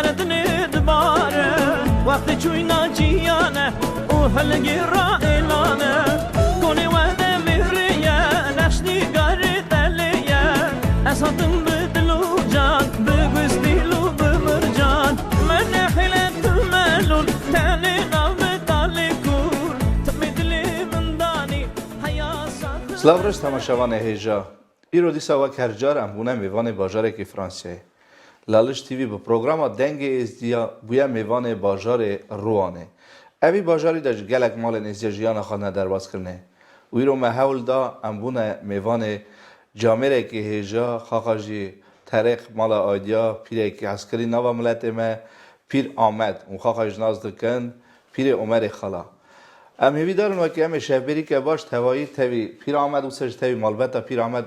مردن دباره وقت چوینا جیانه او هلگی را اعلانه کنی وعده مهریه نشنیگاری دلیه اساتم بدلو جان بگوز دیلو بمرجان من حیلت ملول تانی نام دالی کور تمیدلی من دانی حیاسات سلاورش تماشاوان هیجا ایرو دیسا وک هر جارم بونه میوان باجاره که فرانسیه لالش تیوی به پروگرام دنگ ازدیا بویا میوان باجار روانه اوی باجاری داشت گلک مال ازدیا جیان خانه در باز کرنه و ایرو محول دا ام بونه میوان جامعه که هیجا خاقاجی تاریخ مال آیدیا پیره که عسکری نوا ملت ما پیر آمد و خاقاج ناز دکن پیر عمر خلا ام هیوی دارن و که ام شهبری که باش توایی توی پیر آمد و سرش توی مالبتا پیر آمد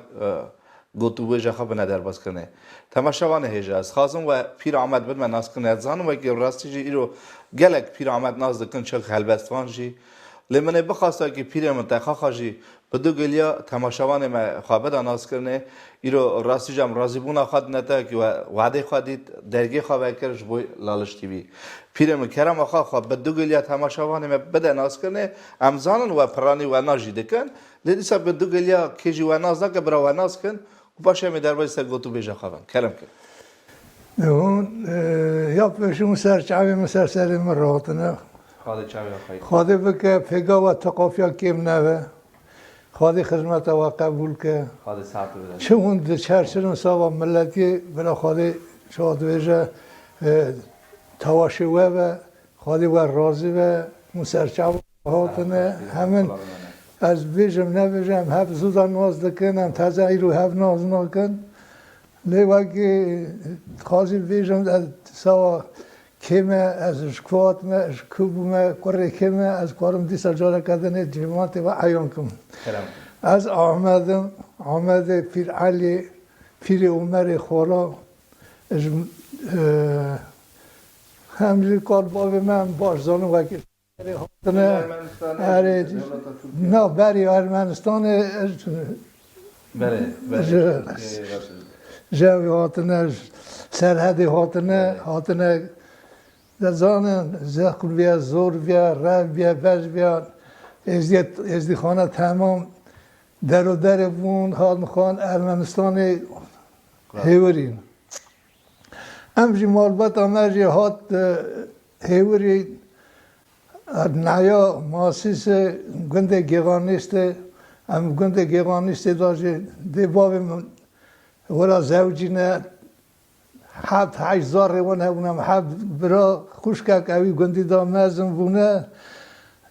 گوتو وجه خواب ندر باز کنه تماشاوان هیجا از خازم و پیر آمد بد من ناز کنه از زانم و که راستی جی ایرو گلک پیر آمد ناز دکن چل خلبستوان جی لیمنه بخواسته که پیر منتخا جی بدو گلیا تماشاوان ما خوابه ناز کنه ایرو راستی جام راضی بونا خود نتا که وعده خودید درگی خوابه کرش بوی لالش تیوی پیر من کرم آخا خواب بدو گلیا تماشاوان ما بده ناز کنه امزانن و پرانی و ناجی دکن لیدیسا بدو گلیا کیجی و ناز نکه برا و ناز کن باشه می در باید گوتو بیجا خوابن کلم کن اون یا پیشون سرچاوی مسر سر من راحتنه خاله چاوی آخایی خواهده بکه پیگا و تقافیا کم نوه خواهده خدمت و قبول که خاله ساعت بده چون چرچرون سابا ملتی برا خواهده شاد ویجه تواشی و خواهده و رازی و مسرچاوی راحتنه همین از بیجم نبیجم هف زودان ناز دکنم تازه ایرو هف ناز نکن لیواگی خواهی بیجم از سوا کمه از شکوات ما شکوب ما کره کمه از کارم دیسا جاره کردن جماعت و عیان کم از آمد پیر علی پیر عمر خورا همجوری کار باب من باش زانو وکی نه بری ارمنستان جوی هاتنه سرحدی هاتنه زانن زخور بیا زور بیا رب بیا بج بیا ازدی خانه تمام در و در بون حال خان ارمنستان هیورین امجی مالبات امجی هات هیوری نیا ماسیس گنده گیغانیسته ام گنده گیغانیسته داشته دی بابی ورا زوجینه حد 8000 روان هبونم حد برا خوشکک اوی گندی دا مزم بونه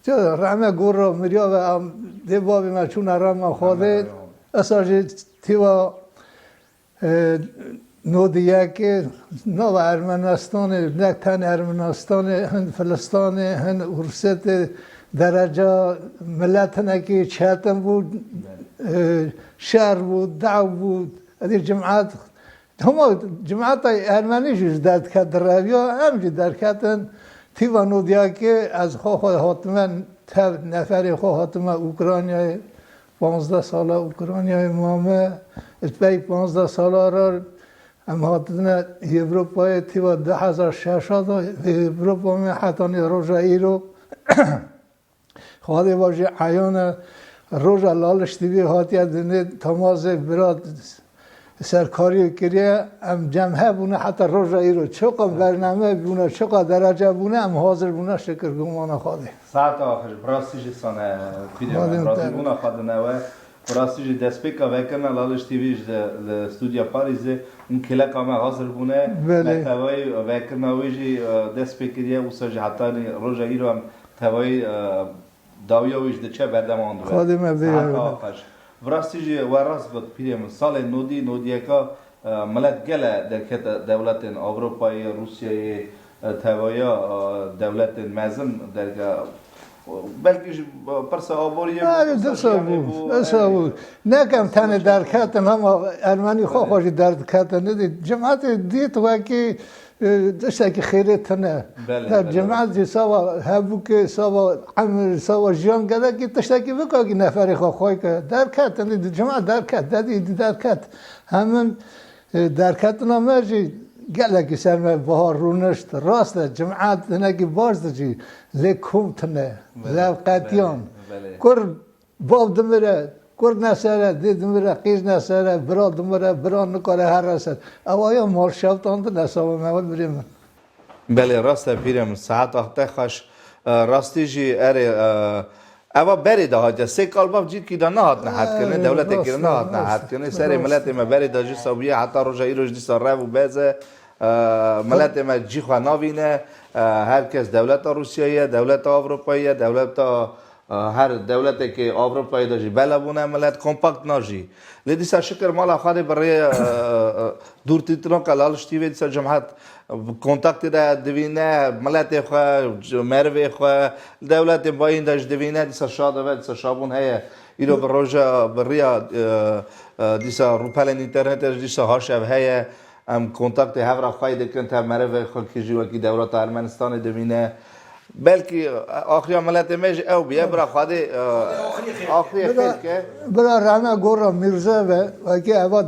چه رحمه گور را مریا و دی بابی ما چون رحمه خواده اساجی تیوا نودیه که نو ارمنستان نه تن ارمنستان هن فلسطین هن ارست درجه ملت نکی چهتم بود شهر بود دعو بود ادی جماعت هم جماعت ارمنی جز درد کرد دریا هم جد درد کردن تیوا نودیه که از خواه حتما نفر خواه حتما اوکراینی 15 ساله اوکراینی مامه اتبای 15 ساله را ام هاتن اروپای تیوا 2600 اروپا می حتانی روزا ایرو خواهده باشه عیان روزا لالش تیوی هاتی دنه تماز براد سرکاری کریه ام جمعه بونه حتی روزا ایرو چقا برنامه بونه چقا درجه بونه ام حاضر بونه شکر گمان خواهده ساعت آخر براستی سانه فیدیو براستی بونه خواهده نوه براستی دست پیکا وکنه لالش تیویش استودیا پاریزه اون کلا کامه حاضر بونه نتوای وکنه ویجی دست پیکریه و سجی حتی روزا ایرو هم توای داویاویش دچه بردمان دوه خواهده مبدیه براستی وراس بود پیریم سال نودی که ملت گله در کت دولت اروپایی روسیه تویا دولت مزن در بلکه پرس آوری دسا بود نکم تن در کتن هم ارمنی خواه در کتن ندید جماعت دیت وکی دشته که خیره تنه در جماعت سوا هبو که سوا عمل سوا جیان گده که دشته که بکا که نفری خواه که در کتن جماعت در کت دادی در کت همین در کت نامرجی گله سر ما بهار رونشت راسته جماعت نکی باز دچی لکوم تنه لقاتیان کر باب دمره کر نسره دید دمره قیز نسره برا دمره برا نکاره هر رسد اوایا مال شبتان ده نسام مول بریم بله راست پیرم ساعت وقت خوش راستی جی اره اوا بری ده هاجا سه کال باب جی کی نه هات نه حد کنه دولت کی نه هات نه حد کنه سر ملت ما بری ده جی سویه حتی روزای روز دی سر و بازه ملت ما جی خو ناوینه هر کس دولت روسیه دولت اروپایی دولت هر دولتی که اروپایی داشی بله بونه ملت کمپاکت ناجی لیدی سر شکر مالا خالی برای دور تیتران کلالش تیوی دیسا جماعت کنتاکت ده دوینه ملت خو مروی خو دولت با این داشت دوینه دیسا شاده و دیسا شابون هیه ایرو بر روژا بریا دیسا روپلن اینترنت دیسا هاشو هیه ام کنتاکت هفرا خواهی دکن تا مروی خو کجی وکی دولت ارمنستان دوینه بلکه آخری عملت میشه او بیه برای خواهی آخری خیلی که برا رانا گورا میرزا و که اوا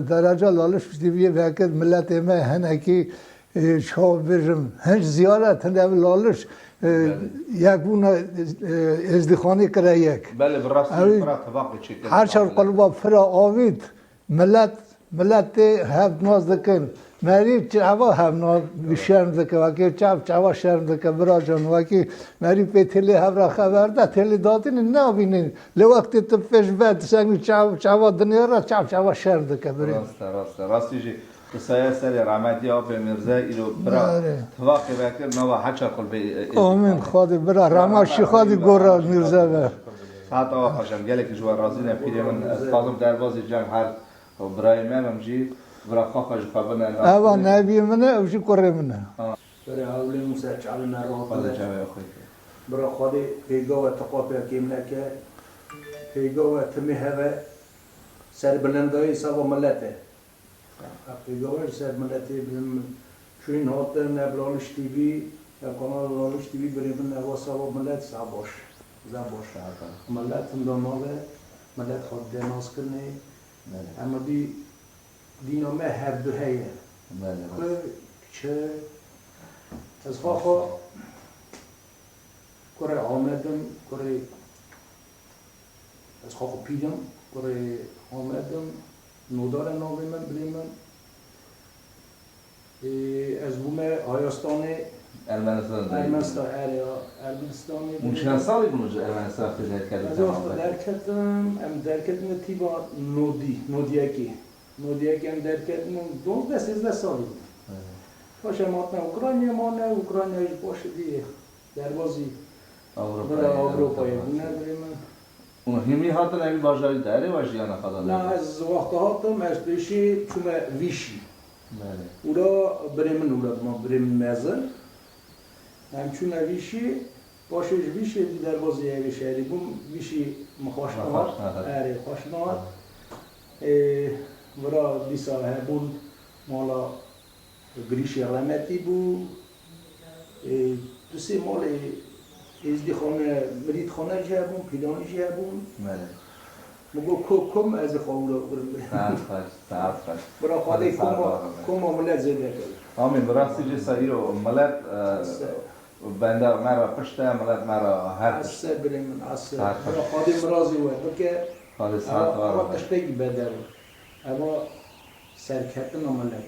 درجه لالش دیویه و که ملت ما هنکی شاو برم هنج زیارت هنده لالش یکون ازدخانی کرده یک بله براستی فرا طباقی چی کنه هر چهار قلبا فرا آوید ملت هفت ناز دکن مری چاوا هم ناز شرم دکه وکی چاوا شرم دکه برا جان وکی مری به تلی هفرا خبر ده تلی دادین نه بینین لوقتی تو پیش بد سنگ چاوا دنیا را چاوا شرم دکه بریم راستی جی قصه سری رحمتی آب میرزا ایرو برا طباقی وکر نوا حچا قلبی آمین خواهد برا رحمشی خواهد گورا میرزا و ساعت آقا خوشم گله که جوار رازی نه پیری من استازم دروازی جنگ هر برای من جی برا خواهش خبرنا اوا نبی منه اوشی کره منه برای حالی موسیقی چالنا رو بله جواب خوی برای خودی پیگا و تقاپی کیم نکه پیگا و تمیه و سر بلندایی سوا ملته پیگا و سر ملته بیم شوین هاته نبلالش تیوی یا کانال لالش تیوی بریم نوا سوا ملت ساباش زباش ملت انداماله ملت خود دناس کنه اما دینامه هر دو هیه که از خواه کره آمدم کره از خواه پیدم کره آمدم نودار ناوی من بلی من از بومه آیاستانه ارمنستانی اون چند سالی بونوز ارمنستان خیزید کرده از وقت درکتم تیبا نودیکی هم درکتم 12-13 سالی بود باشه ماتنا اوکراینیا مانه اوکراینیایش باشه دیگه دروازی برای اروپایی بونه بریم اون همی هاتن امی باجاری داره باشی یا نخواهد نه از وقت هاتم از پیشی چومه ویشی اورا بریم ما بریم مزن همچون ویشی باشش ویشی دروازی ایوی شهری بوم ویشی مخواشنهاد خواشنهاد ورا دیسا هبون مالا گریشی رمتی بود دوستی مال ازدی خانه مرید خانه جهبون پیلانی جهبون مگو کم از خواهورا برم برا خواهی کم ملت زده کرد آمین براستی جسا ایرو ملت بنده مرا پشته ملت مرا هر پشته بریم برا خواهی مرازی وید بکه اما پشتگی بده اما سرکتن ملت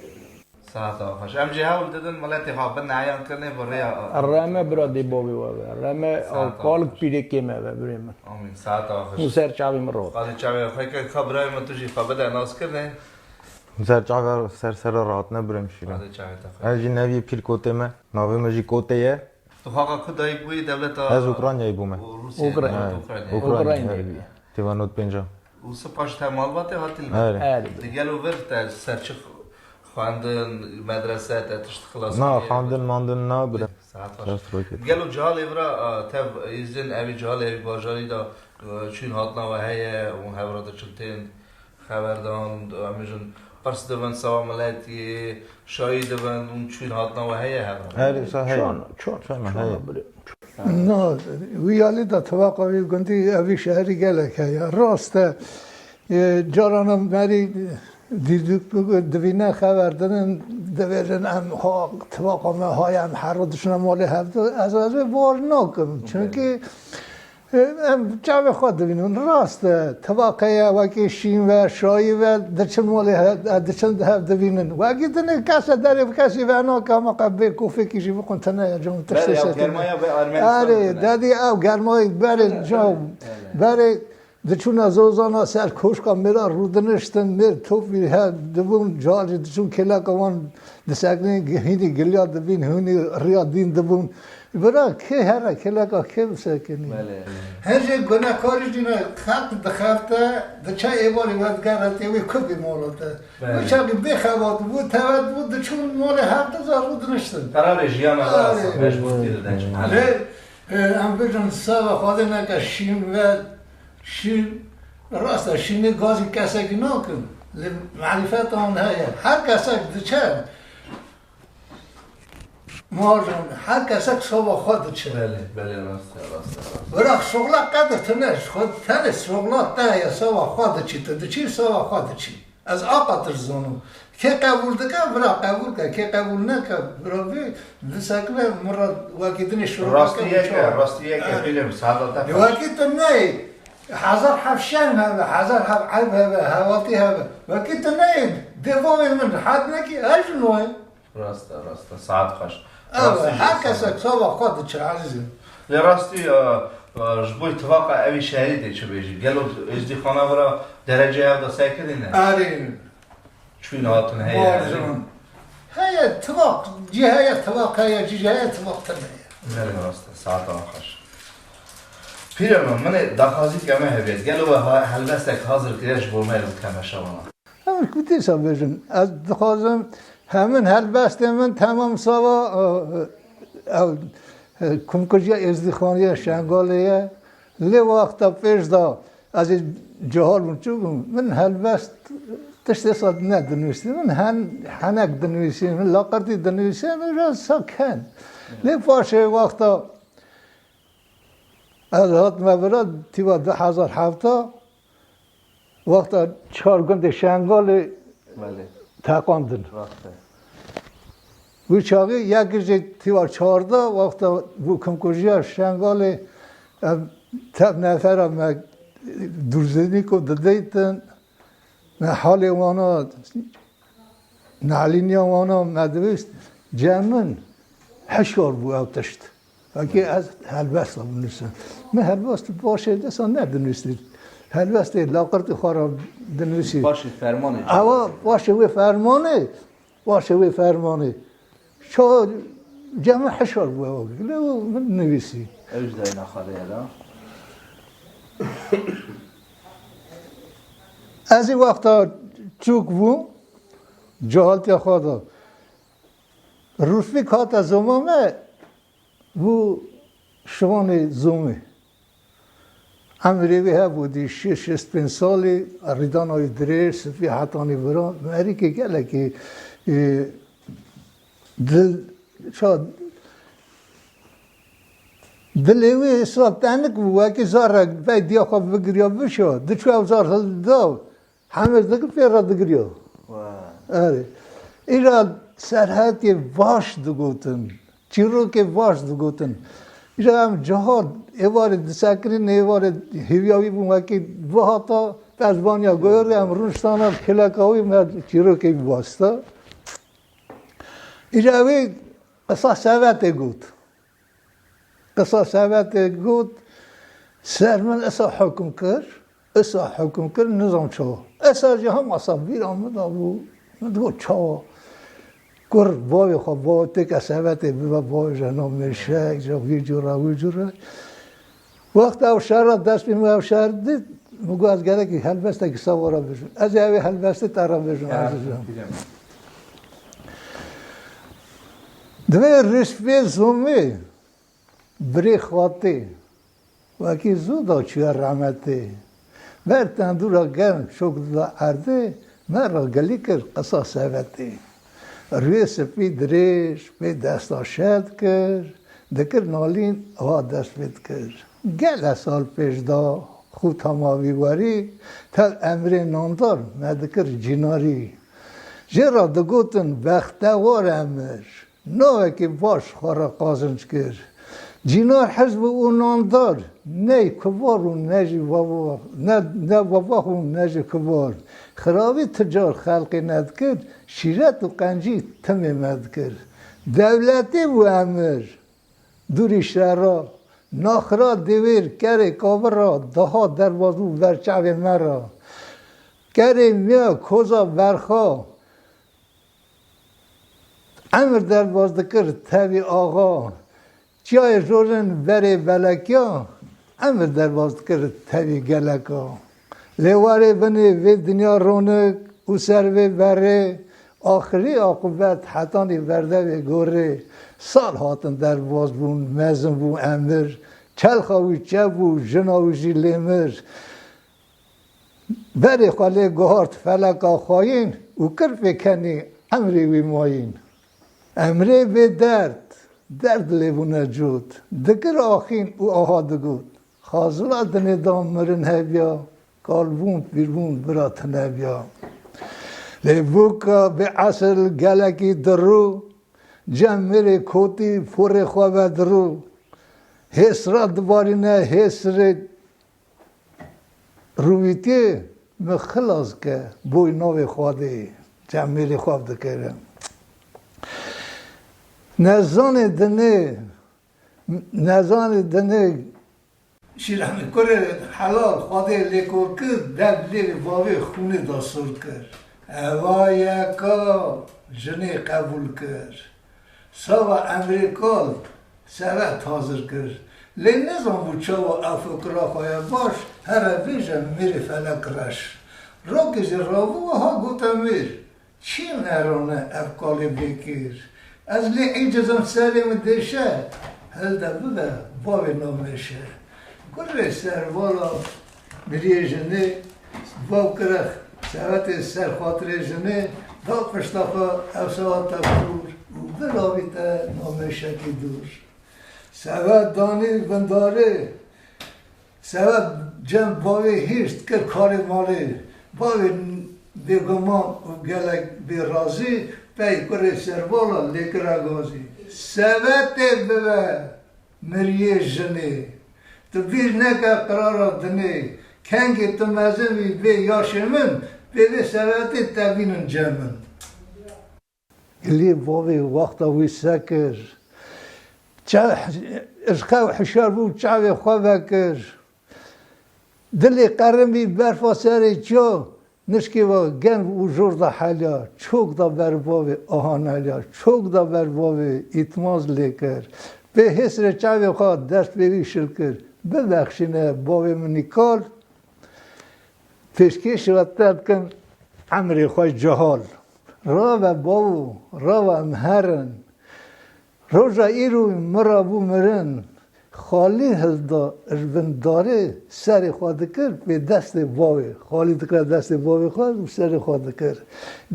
ساعت آخش ام جه هول دادن ملت خواب نعیان کنه برای رمه برا دی بابی وابه رمه کالک پیده کمه بریم آمین ساعت آخش اون سر چاوی مراد قالی چاوی خوی که خبرای من توشی خواب ده ناز کرده سر چاوی سر راحت نبرم شیرم قالی چاوی تا از نوی پیر کوته ما نوی مجی کوته یه تو خواهد کدایی بوی دولت از اوکراینیایی بومه اوکراینیایی تیوانوت پنجا او سپاش تمال باته هاتیل دیگه لو ورد سرچه خواندن مدرسه تشت خلاص نه خواندن ماندن نه برم گلو جهال ایورا تب ایزدن اوی جهال اوی باجاری دا چون هاتنا و هیه اون هورا دا چلتین خبردان همیشون پرس دوان سوا ملتی شایی دوان اون چون هاتنا و هیه هورا هری سا هیه چون نه ویالی دا توقعی گندی اوی شهری گله که راسته جارانم مری دیدوک بگو دوینه خبر دادن دویرن ام ها طبقه های ام حرادشون مالی هفته از بار نکن چون که جواب خود دوینون راسته طبقه وکی شین و شایی و درچن مالی درچن هفته دوینن وکی دنه کسی داره کسی و انا که ما قبل کوفه کشی بکن تنه جام تشتیست بله گرمایا به ارمنستان آره دادی او گرمای بره جام بره دچون از اوزانا سر کوشکا میرا رودنشتن میر توپی ها دبون جاری دچون کلا کمان دساگنی هینی گلیا دبین هونی ریا دین دبون برا که هر کلا کا که بسکنی بله هر جای گناه کاری دینا خط دخفته دچا ایواری ودگارتی وی کبی مولته وچا بخواد بود تود بود دچون مول هفته زار رودنشتن قرار جیان راست مجبوری دادن نه ام بجن سوا خواده نکه شین و شین راست شین گازی کسک نکن معرفت آن هیا هر کسک دچه مارجان هر کسک سوا خود چه بله بله راست برای شغلا قدر تنش خود تنش شغلا تا یا سوا خود چی تدچی سوا خود چی از آقا ترزونو که قبول دکه برای قبول که که قبول نکه برای بی دسکله مراد واقعیتنی شروع راستیه که فیلم سعادت واقعیت نه هزار حفشان هذا هزار عيب هذا هواتي هذا وكنت نايم دفاعي من حد نكي اجنوي راست ساعت خوش هكذا سوا خود چه عزیزم راستی جبوی اتفاق اوی شهریده چه بیجی گلو ازدی خانه برا درجه او دا سیکدینه آره چوی نهاتون هیه هی اتفاق جهه اتفاق هی جهه اتفاق تنه بله راست ساعت خوش پیرم من دخوازی کمه هبید گلو هلبستک حاضر کریش برمه رو کمه شوانا همون کتی سا بیشن از دخوازم همین هلبست من تمام سوا کمکجی ازدخانی شنگالیه لی وقتا پیش دا از جهال من هلبست تشتی ساد ندنویسی من هنک دنویسی من لاقرتی دنویسی من را ساکن لی پاشه وقتا از هات مبرد تیوا 2007 وقتا 4 گنده شنگال تقاندن و چاقی یکیش تیوا 14 وقتا بو کمکوژی شنگال تب نفر ما درزنی کو دادیتن نه حال وانا نعلینی وانا مدویست جمن حشار بو او تشت اگه از هلبست بنویسن من هلبست باشه دستان ندنویسید هلبست لاقرت خورا دنویسید باشه فرمانه اوا باشه وی فرمانه شو جمع حشار بو او من نویسی اوش دای نخواده یادا از این وقتا چوک بو جهالتی خوادا روسپی کات از زمامه بو شوان زومه امریوی ها بودی 6-5 سالی ریدان های دریش سفی حتانی بران مری که گله که دلوی حساب تنک بود که زارک باید دیا خواب بگریا بشو دچو او زار داو همه دکر پیرا دگریا آره ایرا سرحدی واش دگوتن چیرو که واش دگوتن ایرا هم جهاد ایواره دسکرین ایواره هیویاوی بومه که وحاتا پزبانیا گویره هم رونشتانا کلکاوی مرد چیرو که واسطه ایرا اوی قصه سوته گوت قصه سوته گوت سر من اسا حکم کر نظام چه اسا جه هم اصاب بیر آمد آبو دو چه کر وای خواب وای تک سوته بیوا وای جناب میشه جا وی جوره وقت او شهر دست بیم او شهر دید مگو از گره که هلبسته که سوارا بشون از اوی هلبسته ترا بشون عزیزم دوی رشفه زومه بری خواته وکی زودا چوی رحمته بر تندورا گرم شکل عرده مرا گلی کر قصا سوته روی سپی دریش به دستا شد کر دکر نالین آها دست بید کر گل سال پیش دا خود تماوی واری تا امر ناندار مدکر جناری جرا دگوتن بختوار امر نوه که باش خورا قازنج کر جنار حزب او ناندار نه کبار و نجی بابا نه بابا و نجی کبار خرابی تجار خلقی ندکر شیرت و قنجی تمی مدکر دولتی و امر دوری شهرها ناخرا دیویر کره کابرا دها دروازو ورچاو مرا کره میا کوزا برخا امر درواز دکر تاوی آقا چای جورن بره بلکیا امر درواز دکر تاوی گلکا لیواره بنی وی دنیا رونق او سر وی بره آخری عاقبت حتانی برده وی گوره سال هاتن درواز بون مزن بون امر چلخاوی چه بو جناویجی لیمر بری خاله گهارت فلکا خواهین او کرد بکنی امری وی ماین امری به درد لیبونه جود دکر آخین او آها دگود خازلا دندام مرن هبیا کالبون بیرون برات نبیا لیبوکا به اصل گلکی درو جمعر کوتی فور خواب درو حسرا دوارینه حسر رویتی مخلاص که بوی نوی خواده جمعر خواب دکرم نزان دنه شیرانی کره حلال خواده لیکور کرد دب لیوی باوی خونه داستور کرد اوایکا جنه قبول کرد سوا امریکال سوت حاضر کرد لی نظام بود چاوا افکرا خواهی باش هر بیجم میری فلک رش را کسی راوو ها گوتا میر چی نرانه افکالی بکیر از لی ایجازم سریم دیشه هل ده بوده باوی نامشه کره سر والا میری جنه باو کرخ سوت سر خاطر جنه دا پشتاقا افسوات تفور و براوی تا نامشه کی دور سوت دانی بنداره سوت جم باوی هیست که کار مالی باوی بگمان و گلک بی رازی پی کره سر والا لیکر آگازی سوت ببه مریه جنه تو بیر نکه قرارا دنه کنگی تو مزمی بی یاشمن بی سوتی تبینن جمن گلی بابی وقتا وی سکر اشخاو حشار بو چاوی خواه کر دلی قرمی برفا سری چو نشکی و گن و جور دا حالیا چوک دا بر بابی آهان حالیا چوک دا بر بابی اتماز لیکر به حسر چاوی خواه دست بیوی شل کر ببخشینه بابی منی کار پیشکش را ترد کن عمری خواه جهال را و بابو را و امهرن روزا ایرو مرا بو مرن خالی هلدا اربنداره سر خواه دکر به دست بابی خالی دکر دست بابی خواه سر خواه دکر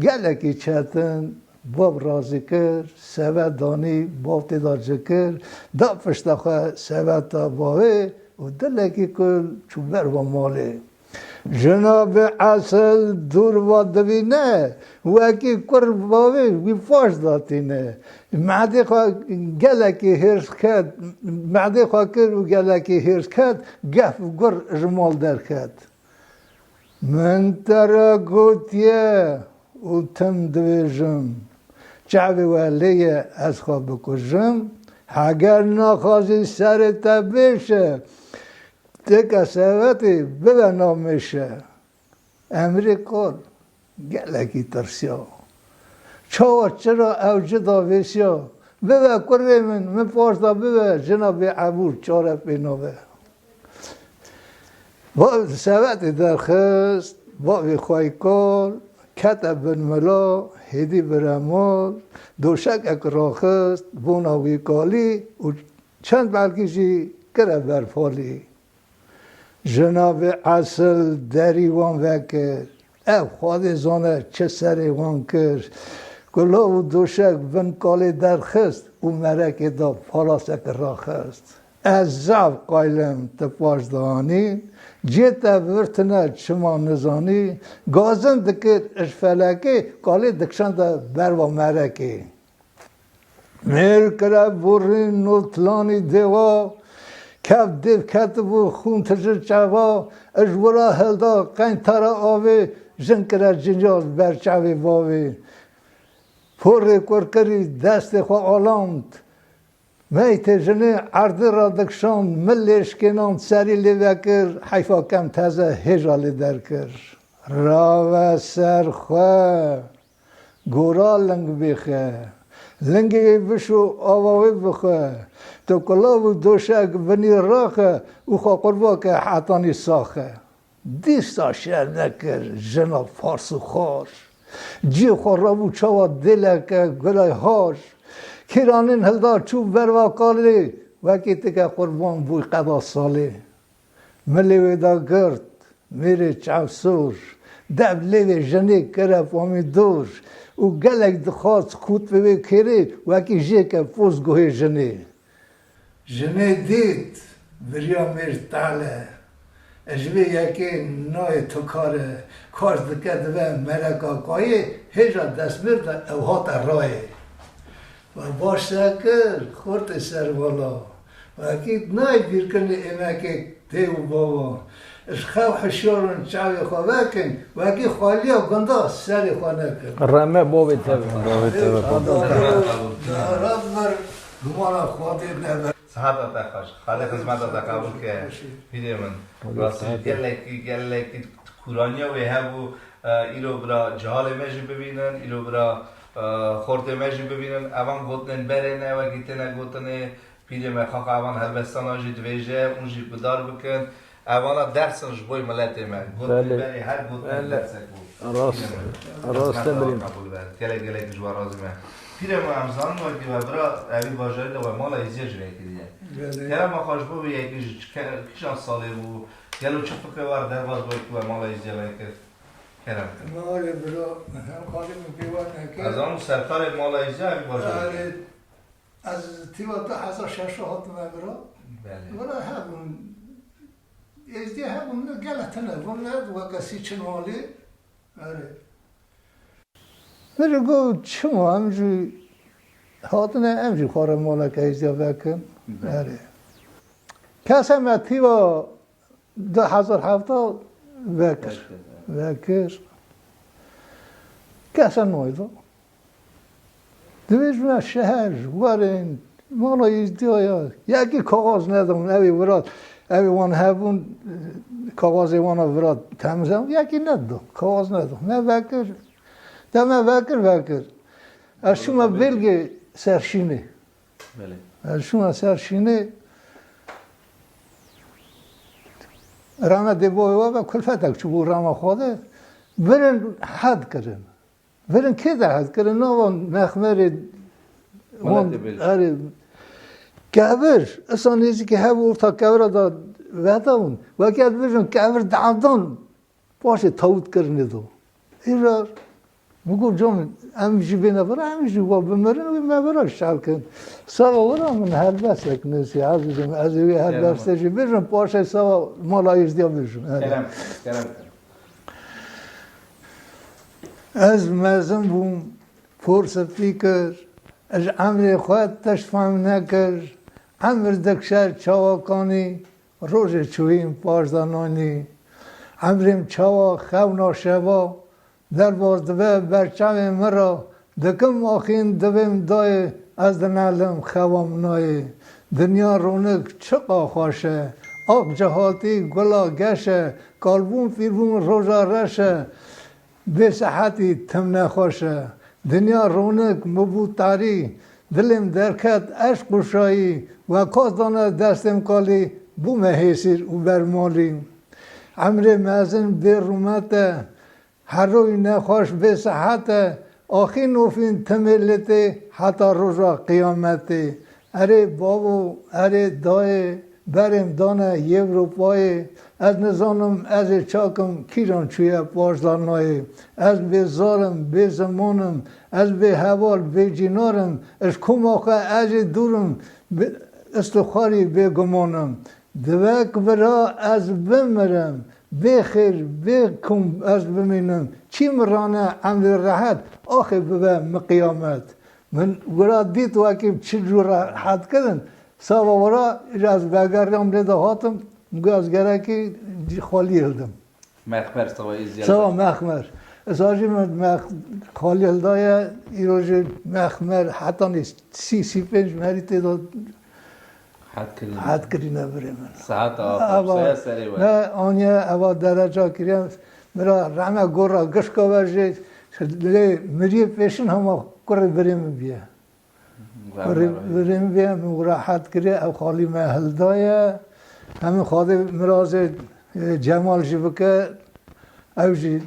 گلکی چتن باب رازی کر سوه دانی باب تدا جکر دا پشتا خواه سوه تا بابی و دلکی کل چوبر و مالی جناب اصل دور و دوینه و اکی کر بابی وی فاش داتینه معده خواه گلکی هرس کد معده خواه کر و گلکی هرس کد گف گر جمال در کد من ترا گوتیه و تم دویجم چعبی ولیه از خواه بکشم اگر نخوازی سر تا بشه تکا سوتی ببه نامشه امریکان گلکی ترسیا چاوا چرا اوجه دا ویسیا ببه کره من پاس دا ببه جناب عبور چاره بینابه با سوتی درخست با وی خواهی کار کتب بن ملا هدی برمال دوشک اک راخست بوناوی کالی و چند بلکیشی کره برفالی جناب اصل دریوان وکر او خواد زانه چه سری وان کرد گلا و دوشک بن کالی درخست و مرک دا پالاسک راخست از زب قایلم تپاشدانی جیت ورتنه شما نزانی گازن دکر اش فلکی کالی دکشان دا بر و مرکی میر کرا بورین نوتلانی دیوا کف دیو کتبو خون تجر چوا اش ورا هلدا قین ترا آوی جن کرا جنجال بر چاوی باوی پوری کرکری دست خوا آلاند میت جنه عرض را دکشان ملش کنان سری لیوکر حیفا کم تازه هجالی در کر راو سر خواه گورا لنگ بخه لنگی بشو آواوی بخه تو کلاو دوشک بنی راخه او خواه قربا که حتانی ساخه دیستا شهر نکر جنا فارس و خوش جی خواه رابو چاوا دلکه گلای هاش کیرانین هلدا چوب بروا کالی وکی تکه قربان بوی قدا سالی ملیوی دا گرد میره چوسور دب لیوی جنی کره پامی دور او گلک دخواست خود بوی کری وکی جه که پوز گوه جنی جنی دید بریا میر تاله اجوی یکی نای تو کار دکه دوه مرکا کایی هجا دست برده او هات رایه و باش سکر خورت سر بالا و اکید نای بیر کنی امکی تیو بابا اش خواه حشورن چاوی خواه وکن و اکی خالی ها گنده سری خواه نکن رمه بابی تبه دارد بر گمانا خواهدی نبر صحابه تخش خاله خدمت تا قبول که ویدیو من راستی گلکی کورانیا و هبو ایرو برا جهال مجی ببینن ایرو برا خورده مجی ببینن اوان گوتن برینه و گیتنه گوتنه پیده مخاق اوان هلبستان آجی دویجه اونجی بدار بکن اوانا درسنش بوی ملت من گوتن بری هر گوتن درسک بود راست بریم گله جوار رازی من پیره ما همزان باید و برا اوی باجاری دو مالا ایزیه جوری کردیه کرم ما خوش بو یکیش کشان سالی بو گلو چه فکر وار در باز باید و مالا ایزیه لایکت کرم مالی برا هم خالی مکیوان نکر از آن سرکار مالا ایزیه اوی باجاری از تیوا 2600 برا بله برا همون ازدی همون گلتنه وند و کسی چن مالی آره میره گو چما همجوری هاتنه همجوری خواره مالا که ازدی بکن آره کس هم تیوا 2007 وکر کس هم نایده دویش من شهر وارن مالا ازدی ها یکی کاغاز ندارم اوی وراد اوی وان هبون کاغاز وان وراد تمزم یکی ندارم کاغاز ندارم نه وکر دم وکر از شما بلگه سرشینه از شما سرشینه رامه دیبایی و کلفتک چوبو رامه خواده برن حد کرن برن که ده حد کرن نه وان مخمر وان آره کبر اصلا نیزی که هبو ارتا کبر داد ویداون وکی از برن کبر دعدان باشه تاوت کرنه دو ایرار میگو جان همیشه بینه برای همیشه با بمرن و مبراش شال کن سوا ورا من هر بسته کنسی عزیزم از اوی هر بسته جی بیرون پاشه سوا مالایش دیا بیرون کرم از مزم بوم فرس فکر از عمر خود تشفهم نکر عمر دکشر چاواکانی روز چویم پارزدانانی عمرم چاوا خونا شوا در باز دوه برچم مرا دکم آخین دویم دای از دنالم خوام نای دنیا رونق چقا خوشه آب جهاتی گلا گشه کالبون فیربون روژا رشه به صحتی تم نخوشه دنیا رونق مبوتاری دلم درکت عشق و شایی و کاس دانه دستم کالی بوم حیسیر و برمالی عمر مزن به رومته هر روی نخواش به صحت آخی نوفین تملته حتی روزا قیامته اره بابو اره دای برم دانه یوروپای از نزانم از چاکم کیران چویه پارزدانای از به زارم به زمانم از به حوال به جینارم از کم آخه از دورم استخاری بگمانم دوک برا از بمرم بخیر بکم از بمینم چی مرانه امر راحت آخه ببه مقیامت من ورا دید وکی چی جو راحت کردن ساوا ورا از بگردم لیده هاتم مگه از گره خالی هلدم مخمر سوای زیاد سوا مخمر ازاجی من خالی هلدای ایروژ مخمر حتی نیست سی پنج مری تیداد حد کردی نبره من ساعت آخر سری و نه آنیا اوا درجه کریم مرا رمه گورا گشکا ورژه لی مری پیشن همه کره بریم بیه کره بریم بیه من راحت کردی او خالی محل دایه همین خواهد مراز جمال جی بکه او جی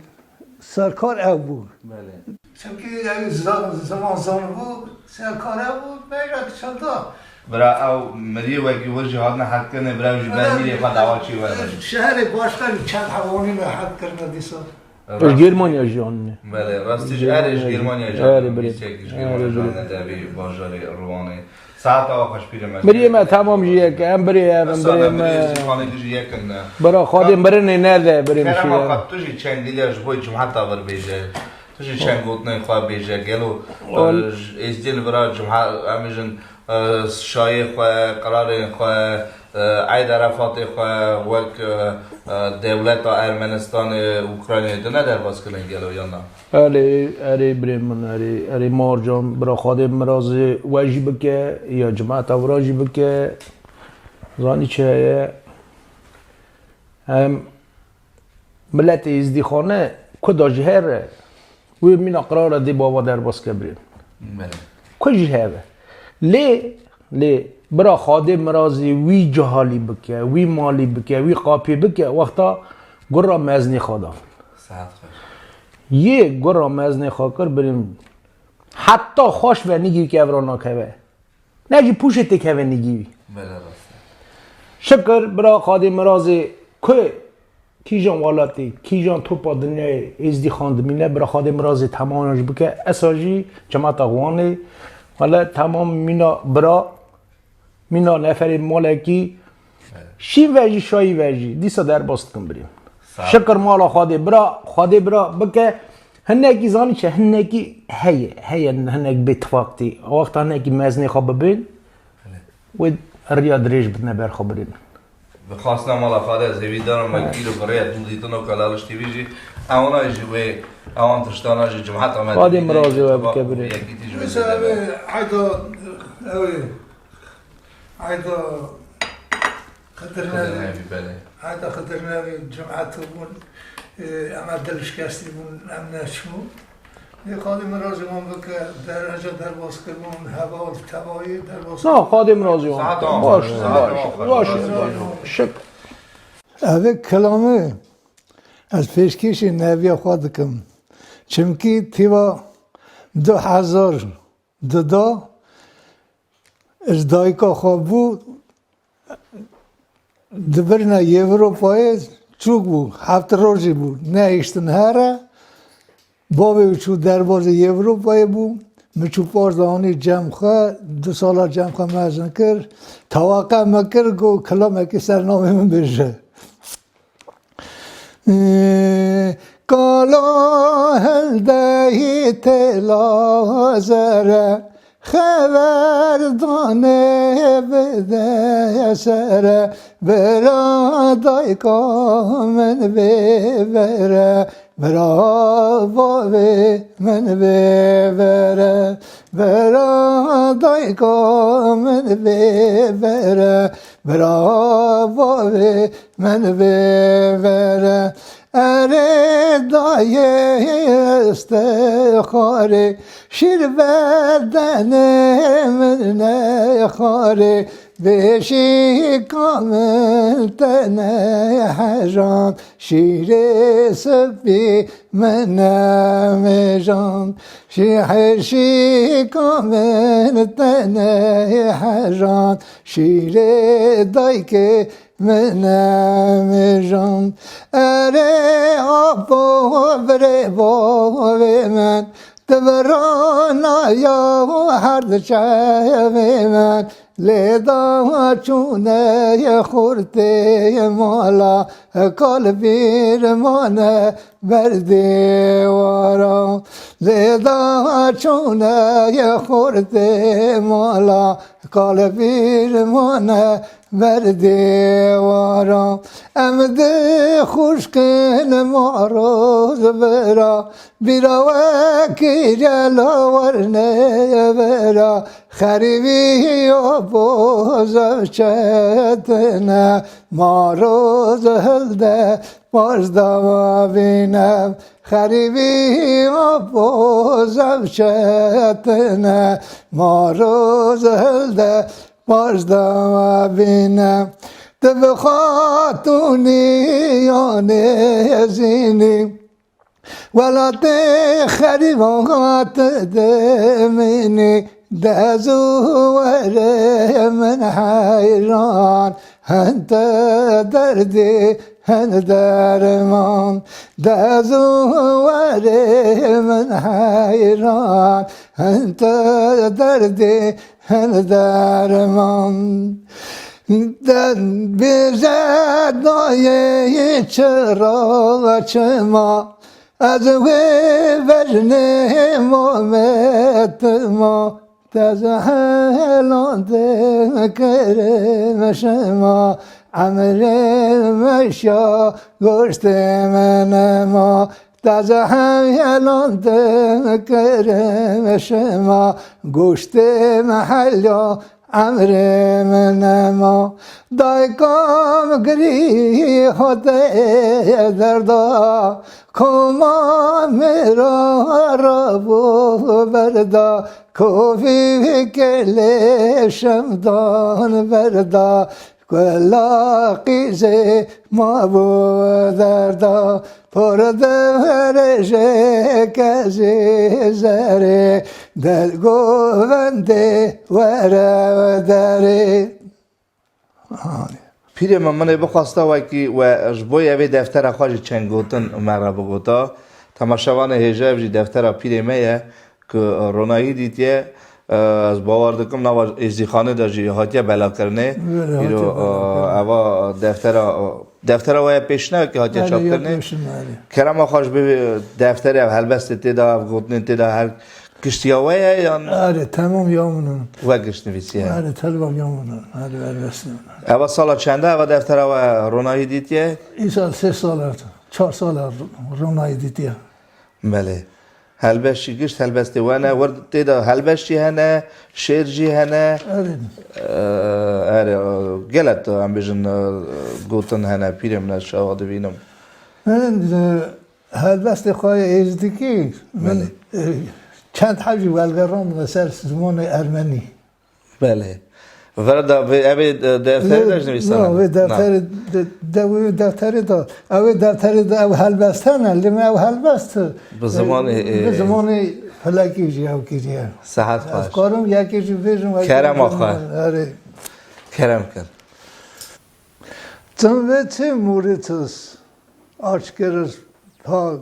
سرکار او بود بله چونکه زمان زان بود سرکار او بود میگه چنده برا او مری وکی ورژه هات نه حد کنه برا وجه بعد میری خود دعوا چی ورده شهر باشتن چند حوانی رو حد کرده دیسا اش گرمانیا جان بله راستش ارش گرمانیا آره، جان بله. میچکش گرمانیا جان دوی باجار روانه ساعت آخرش پیرم بریم تمام جیه که هم بریم خانه کجی یکن برا خادم برن نرده بریم خیلی ما شیه خواهد توشی چند دیلیش بوی جمعه تا بر بیجه توشی چند گوتنه خواه بیجه گلو از دیل برا جمعه همیشن شایع خواه قرار خواه عید عرفات خواه وک دولت ارمنستان اوکراین دونه در باز کنن گلو یا نه اری بریم من اری مار جان برا خادم مراز واجی بکه یا جماعت اوراجی بکه زانی چه هم ملت ازدی خانه کدا جهره و مینا قرار دی بابا در باز که بریم بله کجی هره لی برا خادم مرازی وی جهالی بکه وی مالی بکه وی قاپی بکه وقتا گرا مزنی خدا ساعت خوش یه گرا مزنی خاکر بریم حتی خوش و نگی که اورانا که نجی پوشتی که نگی بله راست شکر برا خادم مرازی که کی جان والاتی کی جان تو پا دنیای ازدی خاندمینه برا خادم مرازی تمامش بکه اساجی جماعت اغوانی حالا تمام مینا نفر مالکی شی وجی شایی وجی دیسا در باست کن بریم شکر مالا خواده برا بکه هنگی زانی چه هنگی هی هنگ بتفاقتی وقت هنگی مزنی خواب ببین و ریاد ریش بدنه بر خواب بریم بخواستم مالا خواده از هیوی دارم وکی رو برای دولیتونو کلالش تیویجی اونا جوی اوان تشتانا جی جمعت آمد خواده مرازی و بکه بریم یکی تیجوی مثلا عیدا خطرناکی بله عیدا خطرناکی جمعت بون اما دلش کستی بون ام نشمو یه خواهی مرازی من بکه درجه در باز کردن هوا تبایی در باز نه خواده مرازی باش شکر اوه کلامه از پیشکش نوی خواهد کم چمکی تیوا 2002 از دایکا خواب بود دبرنا یوروپای چوک بود 7 روزی بود نه ایشتن هره بابی چو درباز یوروپای بود مچو پارزانی جمع خواه 2 سالا جمع خواه مزن کرد توقع مکر گو کلامه که سرنامه من بشه کالا هلده تلا زره خبر دانه بده سره برا دایکا من ببره برا بابه من ببره برا دایکا من ببره برا بابه من ببره اره دایه استخاره شیر بدنه من نخاره بشی کامل تنه حجان شیر سبی من نمیجان شی کامل تنه حجان شیر دایکه من جان اره آبا بره بابا من دبرانا یا هر چه من لیدا چونه خورده مالا قلبیر مانه بردیوارا لیدا چونه خورده مالا قلبیر مانه بردیوارا امد خوشکن معروض برا بیرا وکی جلوورنه برا خریبی و بوزم چتنه معروض هلده مازدا بینم خریبی و بوزم چتنه معروض هلده مازدا بینم تب خاتونی یانه زینی ولا تخربات دمني دازور من حيران انت دردي هن درمان دازور من حيران انت دردي هن درمان بیزد نایه چرا چما از وجنه مومت ما تزهلان کرم شما عمر مشا گشت من ما تزهلان کرم شما گشت محل امر من ما دایکام گری ہوتے دردا کما میرا رب بردا کوفی کل شمدان بردا کلاقی سے مابو دردا پر درش کسی زره دل گونده وره داره پیر من بخواسته و که و جبوی اوی دفتر خواهی چند گوتن مرا بگوتا تماشاوان هجا بجی دفتر پیر میه که رونایی دیتیه از باور دکم نوا ازدیخانه داشتی هاتیه بلا کرنه ایرو اوا دفتر وای پیشنه که هاتیه چاپ کرنه کرم خواهش به دفتر او هلبست تیدا او گوتن تیدا هر کشتی وای یا آره تمام یامونن و کشت نویسیه آره تمام یامونن آره هلبست اوا سال چنده اوا دفتر او رونایی دیتیه این سال 3 سال 4 سال رونایی دیتیه بله هلبشی گشت هلبسته وانه ورد تیدا هلبشی هنه شیرجی هنه گلت هم بیشن گوتن هنه پیرم نشاوده بینم من هلبست خواهی ازدیکی من چند حجی ولگرام سر زمان ارمنی بله ورد اوی دفتری داشت نویستن؟ نه اوی دفتری دا اوی دفتری دا او هلبستن لیمه او هلبست به زمان فلکی جی او کیجی صحت خواهش افکارم یکی جی بیشم کرم آخواه آره کرم کن ծնվեցի մուրիցս աչքերս փակ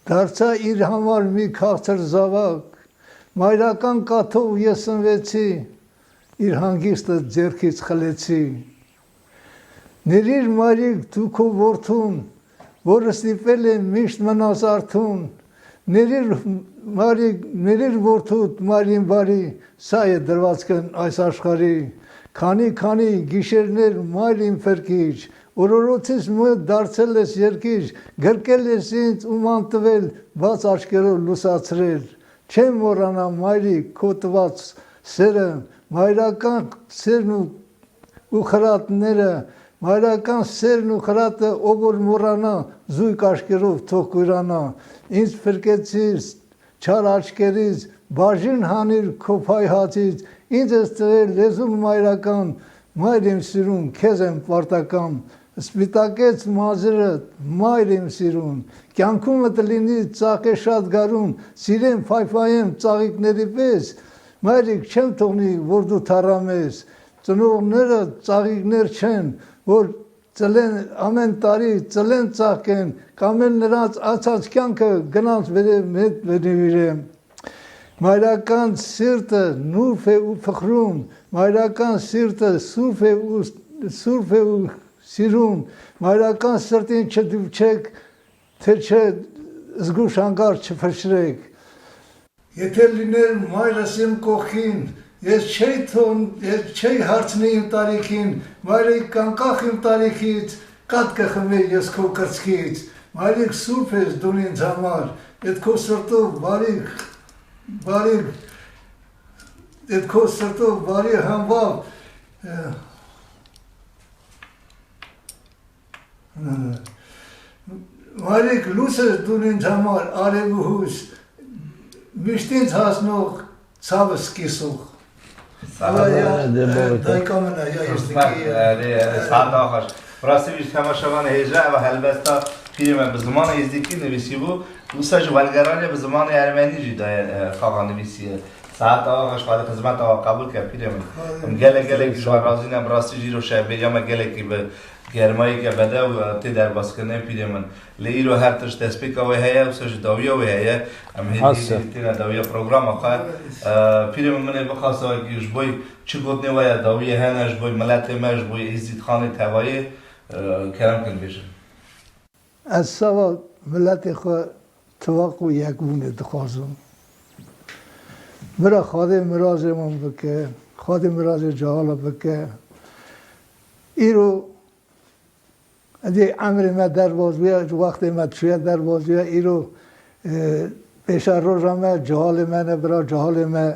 դարձա իր համար մի քաղցր զավակ մայրական կաթով ես ընվեցի իր հանգիստը ձեռքից խլեցի Ներիր մարիկ դու քո որդուն որը ստիպել է միշտ մնաս արթուն Ներիր որդուդ մարին բարի սա է դրվածքն այս աշխարհի Քանի գիշերներ մայր իմ ֆերքիչ Օրորոցից մոտ դարձել ես երկիր գրկել ես ինձ ու ման տվել բաց աչքերով լուսացրել Չեմ մոռանա մայրիկ քո տված սերը մայրական սերն ու խրատները մայրական սերն ու խրատը ով որ մոռանա զույգ աչքերով թող կուրանա ինձ ֆերքեցիր չար աչքերից բաժին հանիր քո փայ հացից Ինձ ես տվել լեզուն մայրական, մայր իմ սիրուն, քեզ եմ պարտական, սպիտակեց մազերդ, մայր իմ սիրուն, կյանքումդ լինի ծաղկե շատ գարուն, սիրեմ փայփայեմ ծաղիկների պես, մայրիկ չեմ թողնի, որ դու թառամես, ծնողները ծաղիկներ չեն, որ ծլեն ամեն տարի ծլեն ծաղկեն, կամ էլ նրանց ացած կյանքը գնանց հետ վերնվիրեմ, مایرکان سرت نوف و فخرون مایرکان سرت سرف و سیرون مایرکان سرتین چه دوچک ترچه ازگوش انگار چه فشرک یتلینر مایرسیم کوخین یه چه هرچنیم تاریخین مایرکان کاخیم تاریخیت قد که خمه یسکو کرسکیت مایرک سرفز دونین زمار اتکو سرتو باریک اتکو سرتو باریک همواب مایرک لوسز دونین زمار آره بهوش میشتین هست نو سابس کیسوخ دایکامنا یا اشتکی ساعت آخر راستی بیش کما شمان هجره و هلبستا پیرم به زمان یزدیکی نویسی بود دوستا جوالگرانی به زمان ارمنی جدای خواهان نویسیه ساعت آخر خواهد خدمت آقا قبول کرد پیرم گله که شما رازی نم راستی جیرو شبه یا گله که به گرمایی که بده و تی در باسکنه پیرم لی رو هر تش تسبیک و هیا و سج داویا و هیا ام هدی تینا داویا پروگرام آخر پیرم من بخواست که جبوی چی گفت نویا داویا هنش جبوی ملت مش جبوی ازید خانه توایی کلام کن بیشتر از سوا ملت خو توقع یکونه دخوازم برا خادم مرازمون بکه خادم مراز جهالا بکه ایرو ادی امر ما در بازویا وقت ما توی در بازویا ایرو پیش روز ما جهال من برا جهال ما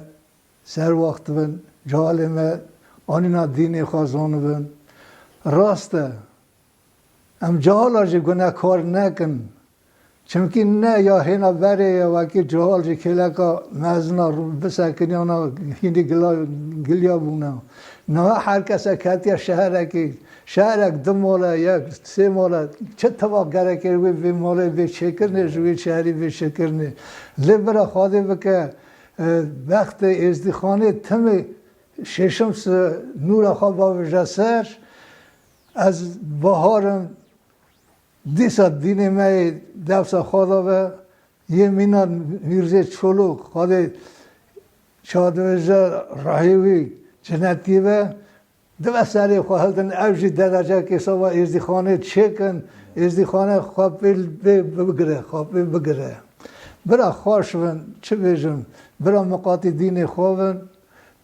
سر وقت بن جهال ما آنینا دین خازان بن راسته ام جهال جی گناه کار نکن چونکه نه یا هینا بره یا وکی جهال جی کلکا مزنا رو بسکنیانا هینی گلیا بونا نه هر کس کتیا شهرک دو مالا یک سه مالا چه تواق گره که وی مالا وی شکر نه وی شهری وی شکر نه لبرا خواده بکه وقت ازدخانه تم ششم نور خواه با وجسر از بهارم دیسا دین مای دفسا خدا و یه مینان میرزه چولوک خواده شادوزه راهیوی جنتی و دو سری خواهدن اوجی درجه که سوا ازدخانه چکن ازدخانه خواب بگره برا خوش ون چه بیجم برا مقاط دین خوابن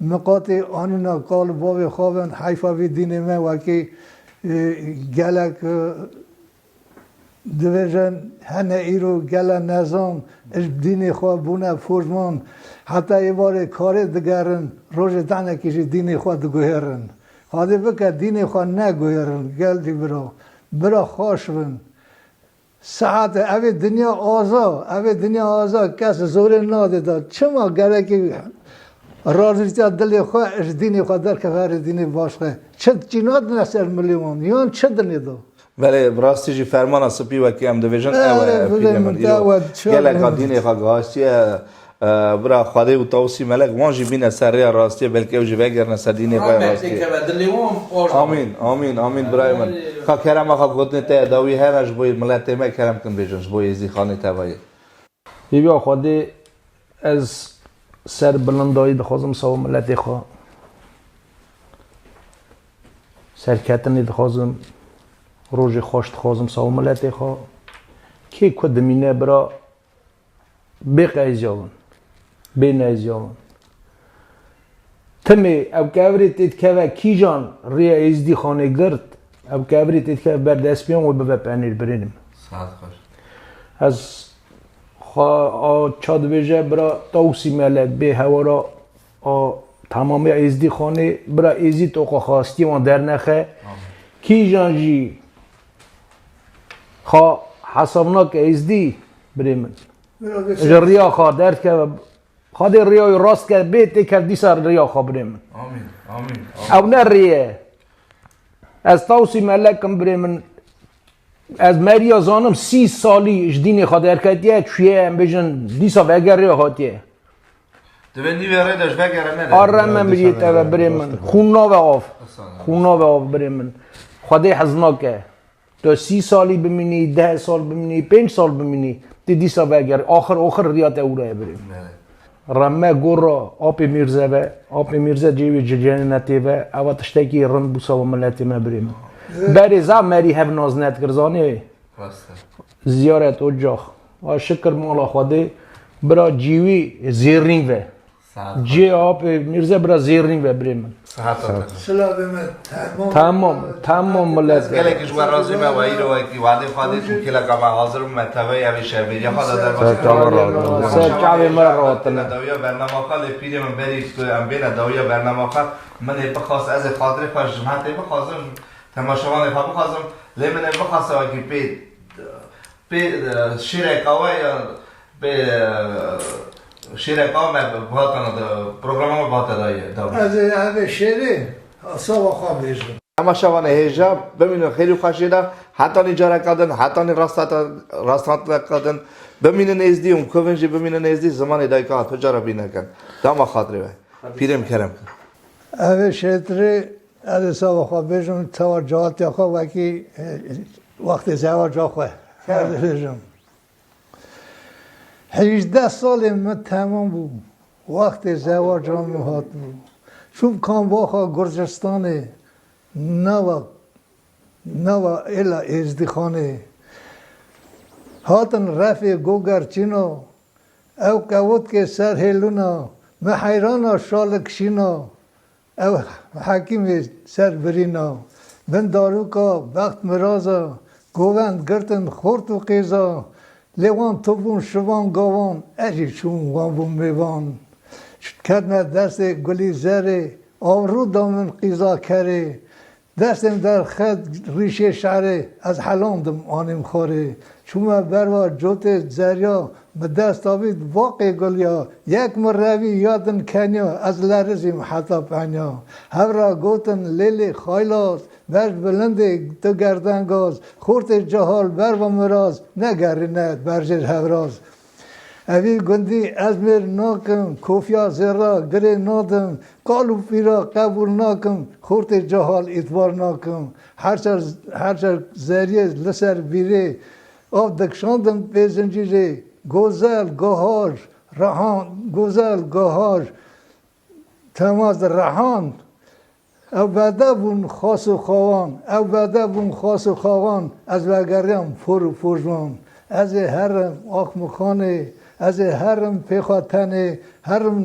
مقاط آنینا کال باب خوابن حیفا بی دین ما وکی گلک دویژن هنه ایرو گله نظام اش دین خواه بونه فرمان حتی یه بار کار دگرن روز دانه کشی دین خواه دگوهرن خواهده بکر دین خواه نگوهرن گل دی برا خوش بن ساعت اوی دنیا آزا کس زور ناده داد چما گره که رازیتا دل خواه اش دین خواه در کفر دین باشه چه جنات نسر میلیون یان چه دنی دو ولی براستی جی فرمان سپی و کی ام دویژن اوه پیرمن ایرو گله دینی خواهی برا خواهی و توصی ملک وانجی بینه سریع راستی بلکه اوجی بگرنه سر دینی خواهی راستی آمین برای من خواه کرم خواه گوتنی تا داوی هرش بوی ملت ما کرم کن بیجنش بوی ازی خانه توایی بیا خواهی از سر بلندایی دخوازم سوا ملت خواه سرکتنی دخوازم روز خوش دخوازم سوا ملت خواه که کد مینه برا بقیزیون بینیزیون تمی او کابریت ات که کی جان ری ازدی خانه گرد او کابریت ات که بر دست بیان و به پنیر برینم ساعت خوش از چاد ویژه برا توسی ملت به هوارا تمامی ازدی خانه برا ازدی توقع خواستی وان در نخه کی جان جی خواه حسابناک ازدی بریمن ریا خواه درد که خواهد ریای راست کرد بیتی کردی سر ریا خواه بریمن او نه ریه از توسی ملکم بریمن از مریا زانم 30 سالی دین خود ارکتیه چیه هم بجن دیسا وگر ریا هاتیه دوی نیوه ری داشت وگر نده آره من بریده و بریمن خونا و آف بریمن خواهد حزناکه تو 30 سالی بمینی 10 سال بمینی 5 سال بمینی تی دیسا وگر آخر ریات او رای بریم رمه گورا آب میرزه و آب میرزه جیوی جنتی و او تشتکی رن بوسا و ملتی ما بریم بری زمری هف ناز نت کرزانی زیارت اجاخ و شکر مالا خواده برا جیوی زیرین و جی آب میرزه برا زیرین و بریم تمام ملت گله که جوار رازی ما وایی رو که وعده خواهده که لکه ما حاضر متوی اوی شبیر یا خواهده در باشه سر چاوی مرا راتنه دویا برنامه خواهد پیری من بریش تو ام بین دویا برنامه خواهد من بخواست از خاطر خوش جمعت بخواستم تماشاوان خواه بخواستم لیمن بخواستم که پی شیره کاوه یا به شیره کاوه بهاتن پروگرام بهات دایی از شیره اصلا خواه بیشتر تماشاوان هیجا ببینید خیلی خوشیده حتی اجاره کردن حتی راستات کردن ببینید نزدی اون کوونجی ببینید نزدی زمان دایکا تجاره بینه کن دام خاطری و پیرم کرم از شیره از اصلا خواه بیشتر توجهات یا خواه وکی وقت زواج خواه بیشتر 18 سال من تمام بود وقت زواج هم هات بود چون کام واقعا گرجستانه نوا الا ازدخانه هاتن رفع گوگرچینا او قوت که سر هلونا محیرانا شالکشینا او حکیم سر برینا بن داروکا وقت مرازا گووند گرتن خورت و قیزا لیوان توبون شوان گاوان اجی چون وان بون میوان کدمه دست گلی زره آورو دامن قیزا کره دستم در خد ریشه شعره از حلاندم آنیم خوره چون بروا جوت زریا به دست آوید واقع گلیا یک مروی یادن کنیا از لرزیم حتی پنیا هورا گوتن لیلی خایلاز برش بلنده تو گردنگاز خورت جهال بروا مراز نگری ند برجر هوراز اوی گندی ازمیر ناکم کوفیا زرا گره نادم قالو پیرا قبول ناکم خورت جهال اتوار ناکم هرچر زریه لسر بیره آب دکشاندم به زنجیره گوزل گوهار رهان گوزل گوهار تماز رهان او بعدا بون خاص و خوان او بعدا بون خاص و خوان از وگریم فور و فورجوان از هرم آخ مخانه از هرم پیخاتنه هرم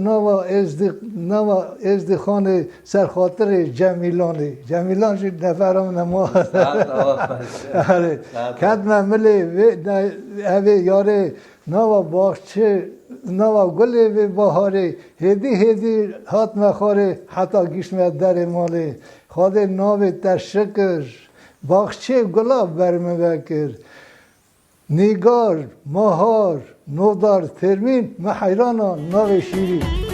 نوا ازدخانه سرخاطر جمیلانه جمیلان شد نفرم نما کدمه ملی اوه یاره نوا باخچه نوا گله و بهاره هدی هات مخاره حتی گیشمه در ماله خواده ناوی تشکر باخچه گلاب برمه بکر نیگار ماهار نودار ترمین محیرانا ناو شیری